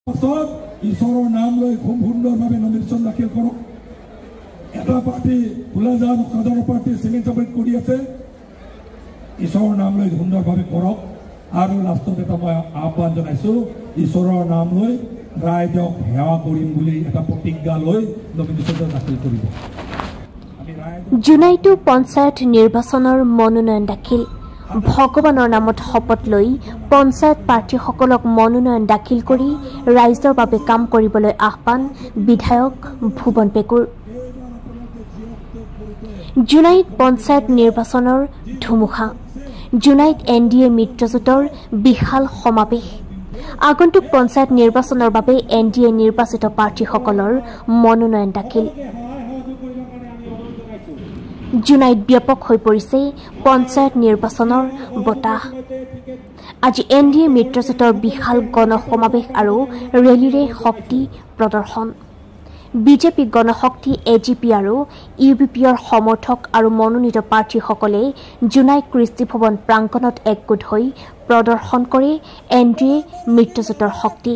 ঈশ্বৰৰ নাম লৈ খুব সুন্দৰভাৱে নমিনেশ্যন দাখিল কৰক। এটা পাৰ্টি ভোলাজান কাদৰ পাৰ্টি ছেকেণ্ড চাবমিট কৰি আছে, ঈশ্বৰৰ নাম লৈ সুন্দৰভাৱে কৰক। আৰু লাষ্টত এটা মই আহ্বান জনাইছোঁ, ঈশ্বৰৰ নাম লৈ ৰাইজক সেৱা কৰিম বুলি এটা প্ৰতিজ্ঞা লৈ নমিনেশ্যন দাখিল কৰিব। জুনাইটো পঞ্চায়ত নিৰ্বাচনৰ মনোনয়ন দাখিল। ভগৱানৰ নামত শপত লৈ পঞ্চায়ত প্ৰাৰ্থীসকলক মনোনয়ন দাখিল কৰি ৰাইজৰ বাবে কাম কৰিবলৈ আহ্বান বিধায়ক ভুৱন পেগুৰ। জুনাইত পঞ্চায়ত নিৰ্বাচনৰ ধুমুহা। জুনাইত NDA মিত্ৰজোঁটৰ বিশাল সমাৱেশ। আগন্তুক পঞ্চায়ত নিৰ্বাচনৰ বাবে NDA নিৰ্বাচিত প্ৰাৰ্থীসকলৰ মনোনয়ন দাখিল। জুনাইত ব্যাপক হৈ পৰিছে পঞ্চায়ত নিৰ্বাচনৰ বতাহ। আজি NDA মিত্ৰজোঁটৰ বিশাল গণসমাৱেশ আৰু ৰেলীৰে শক্তি প্ৰদৰ্শন। বিজেপি গণশক্তি AGP আৰু UBPৰ সমৰ্থক আৰু মনোনীত প্ৰাৰ্থীসকলে জুনাই কৃষ্টি ভৱন প্ৰাংগণত একগোট হৈ প্ৰদৰ্শন কৰে NDA মিত্ৰজোঁটৰ শক্তি।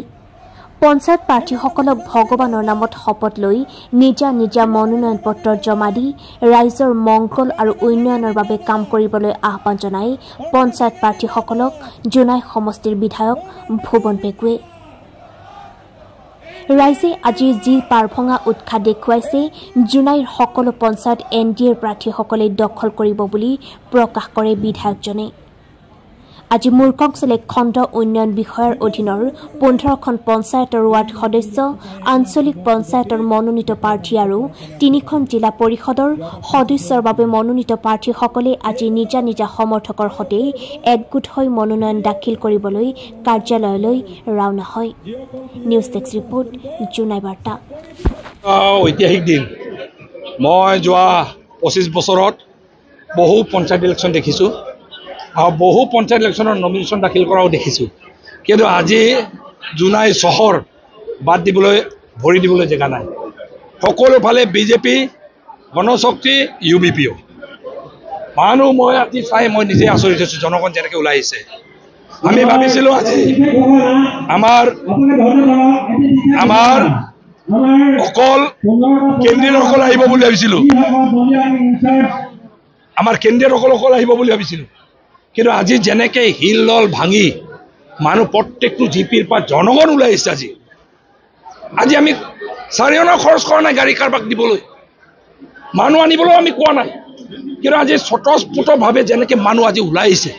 পঞ্চায়ত প্ৰাৰ্থীসকলক ভগৱানৰ নামত শপত লৈ নিজা নিজা মনোনয়ন পত্ৰ জমা দি ৰাইজৰ মংগল আৰু উন্নয়নৰ বাবে কাম কৰিবলৈ আহ্বান জনাই পঞ্চায়ত প্ৰাৰ্থীসকলক জুনাই সমষ্টিৰ বিধায়ক ভুৱন পেগুৱে। ৰাইজে আজি যি পাৰভঙা উৎসাহ দেখুৱাইছে, জুনাইৰ সকলো পঞ্চায়ত NDAৰ প্ৰাৰ্থীসকলে দখল কৰিব বুলি প্ৰকাশ কৰে বিধায়কজনে। আজি মুৰ্কংচলে খণ্ড উন্নয়ন বিষয়াৰ অধীনৰ 15খন পঞ্চায়তৰ ৱাৰ্ড সদস্য, আঞ্চলিক পঞ্চায়তৰ মনোনীত প্ৰাৰ্থী আৰু 3খন জিলা পৰিষদৰ সদস্যৰ বাবে মনোনীত প্ৰাৰ্থীসকলে আজি নিজা নিজা সমৰ্থকৰ সৈতে একগোট হৈ মনোনয়ন দাখিল কৰিবলৈ কাৰ্যালয়লৈ ৰাওনা হয়। নিউজ ডেস্ক ৰিপৰ্ট, জুনাই বাৰ্তা। ঐতিহাসিক দিন। মই যোৱা 25 বছৰত বহু পঞ্চায়ত ইলেকশ্যন দেখিছোঁ আৰু বহু পঞ্চায়ত ইলেকশ্যনৰ নমিনেশ্যন দাখিল কৰাও দেখিছোঁ, কিন্তু আজি জুনাই চহৰ বাদ দিবলৈ ভৰি দিবলৈ জেগা নাই। সকলোফালে বিজেপি, গণশক্তি, UBPও মানুহ। মই আজি চাই মই নিজে আচৰিত হৈছোঁ, জনগণ যেনেকৈ ওলাই আহিছে। আমি ভাবিছিলোঁ আজি আমাৰ অকল কেন্দ্ৰীয়সকল আহিব বুলি ভাবিছিলোঁ, আমাৰ কেন্দ্ৰীয়সকল আহিব বুলি ভাবিছিলোঁ, কিন্তু আজি যেনেকৈ হিলদল ভাঙি মানুহ প্ৰত্যেকটো GPৰ পৰা জনগণ ওলাই আহিছে। আজি আমি 4 অনা খৰচ কৰা নাই গাড়ী কাৰোবাক দিবলৈ, মানুহ আনিবলৈও আমি কোৱা নাই, কিন্তু আজি স্বতঃস্ফূৰ্তভাৱে যেনেকৈ মানুহ আজি ওলাই আহিছে,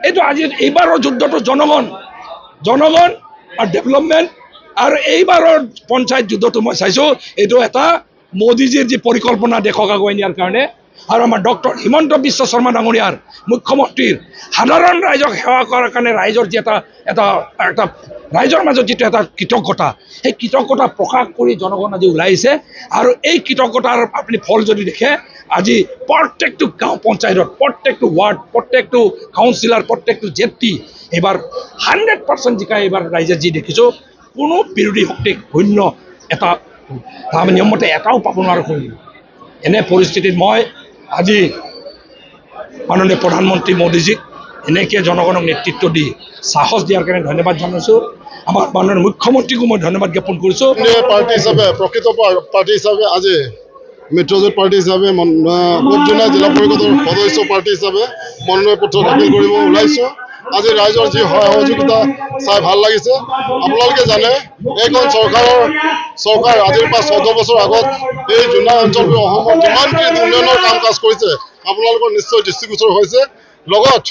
এইটো আজি এইবাৰৰ যুদ্ধটো জনগণ আৰু ডেভেলপমেণ্ট। আৰু এইবাৰৰ পঞ্চায়ত যুদ্ধটো মই চাইছোঁ, এইটো এটা মোদীজীৰ যি পৰিকল্পনা দেশক আগুৱাই নিয়াৰ কাৰণে, আৰু আমাৰ ডক্টৰ হিমন্ত বিশ্ব শৰ্মা ডাঙৰীয়াৰ মুখ্যমন্ত্ৰীৰ সাধাৰণ ৰাইজক সেৱা কৰাৰ কাৰণে ৰাইজৰ যি এটা ৰাইজৰ মাজত যিটো এটা কৃতজ্ঞতা, সেই কৃতজ্ঞতা প্ৰকাশ কৰি জনগণ আজি ওলাই আহিছে। আৰু এই কৃতজ্ঞতাৰ আপুনি ফল যদি দেখে, আজি প্ৰত্যেকটো গাঁও পঞ্চায়তত, প্ৰত্যেকটো ৱাৰ্ড, প্ৰত্যেকটো কাউন্সিলাৰ, প্ৰত্যেকটো ZP এইবাৰ 100% জিকাই এইবাৰ ৰাইজে যি দেখিছোঁ, কোনো বিৰোধী শক্তিক শূন্য এটা নিয়মতে এটাও পাব নোৱাৰা কৰিলোঁ। এনে পৰিস্থিতিত মই আজি মাননীয় প্ৰধানমন্ত্ৰী মোদীজীক এনেকৈ জনগণক নেতৃত্ব দি সাহস দিয়াৰ কাৰণে ধন্যবাদ জনাইছোঁ। আমাৰ মাননীয় মুখ্যমন্ত্ৰীকো মই ধন্যবাদ জ্ঞাপন কৰিছোঁ। পাৰ্টি হিচাপে, প্ৰকৃত পাৰ্টি হিচাপে, আজি মিত্ৰজোঁট পাৰ্টি হিচাপে, জুনাই জিলা পৰিষদৰ সদস্য পাৰ্টি হিচাপে মনোনয়ন পত্ৰ দাখিল কৰিব ওলাইছোঁ। আজি ৰাইজৰ যি সহযোগিতা চাই ভাল লাগিছে। আপোনালোকে জানে, এইখন চৰকাৰ আজিৰ পৰা 14 বছৰ আগত এই জুনাই অঞ্চলটো অসমৰ যিমানখিনি উন্নয়নৰ কাম কাজ কৰিছে আপোনালোকৰ নিশ্চয় দৃষ্টিগোচৰ হৈছে। লগত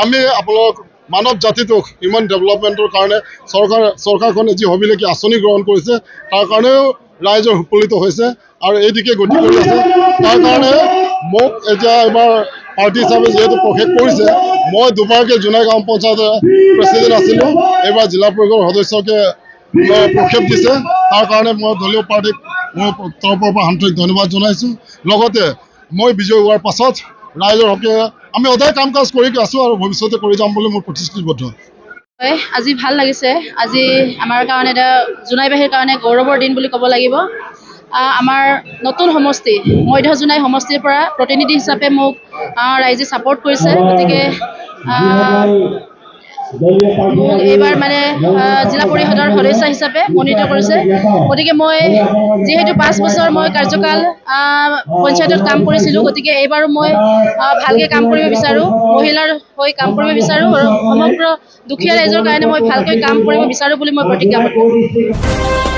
আমি আপোনালোক মানৱ জাতিটোক ইমান ডেভেলপমেণ্টৰ কাৰণে চৰকাৰখনে যি হবিলকী আঁচনি গ্ৰহণ কৰিছে, তাৰ কাৰণেও ৰাইজৰ সুফলিত হৈছে আৰু এই দিশে গতি কৰি আছে। তাৰ কাৰণে মোক এতিয়া এইবাৰ পাৰ্টি হিচাপে যিহেতু প্ৰশেষ কৰিছে, মই দুবাৰকৈ জুনাই গাঁও পঞ্চায়তৰ প্ৰেচিডেণ্ট আছিলোঁ, এইবাৰ জিলা পৰিষদৰ সদস্যকে প্ৰক্ষেপ দিছে। তাৰ কাৰণে মই দলীয় পাৰ্টীক মোৰ তৰফৰ পৰা আন্তৰিক ধন্যবাদ জনাইছোঁ। লগতে মই বিজয়ী হোৱাৰ পাছত ৰাইজৰ হকে আমি সদায় কাম কাজ কৰি আছোঁ আৰু ভৱিষ্যতে কৰি যাম বুলি মোৰ প্ৰতিশ্ৰুতিবদ্ধ। আজি ভাল লাগিছে। আজি আমাৰ কাৰণে এটা জুনাইবাসীৰ কাৰণে গৌৰৱৰ দিন বুলি ক'ব লাগিব। আমাৰ নতুন সমষ্টি মধ্য জুনাই সমষ্টিৰ পৰা প্ৰতিনিধি হিচাপে মোক ৰাইজে ছাপোৰ্ট কৰিছে, গতিকে মোক এইবাৰ মানে জিলা পৰিষদৰ সদস্য হিচাপে মনোনীত কৰিছে গতিকে মই যিহেতু 5 বছৰ মই কাৰ্যকাল পঞ্চায়তত কাম কৰিছিলোঁ গতিকে এইবাৰো মই ভালকৈ কাম কৰিব বিচাৰোঁ মহিলাৰ হৈ কাম কৰিব বিচাৰোঁ আৰু সমগ্ৰ দুখীয়া ৰাইজৰ কাৰণে মই ভালকৈ কাম কৰিব বিচাৰোঁ বুলি মই প্ৰতিজ্ঞাবদ্ধ